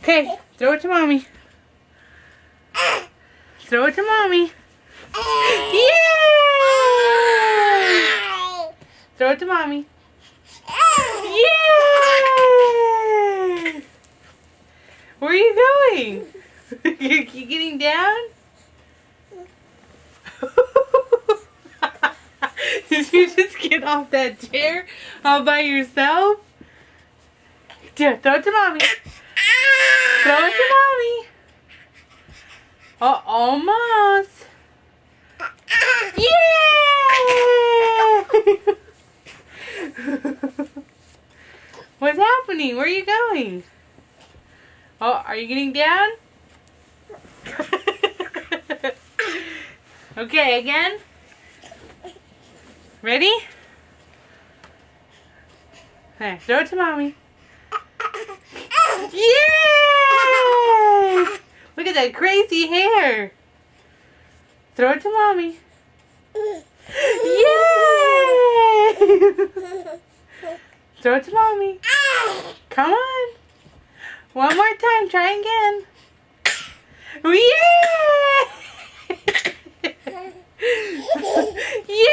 Okay, throw it to mommy. Throw it to mommy. Yay! Throw it to mommy. Yay! Where are you going? You getting down? Did you just get off that chair all by yourself? Here, throw it to mommy. Throw it to mommy. Oh, almost. Yay! What's happening? Where are you going? Oh, are you getting down? Okay, again. Ready? There, throw it to mommy. Yay! Look at that crazy hair. Throw it to mommy. Yay! Throw it to mommy. Come on. One more time. Try again. Yay! Yay!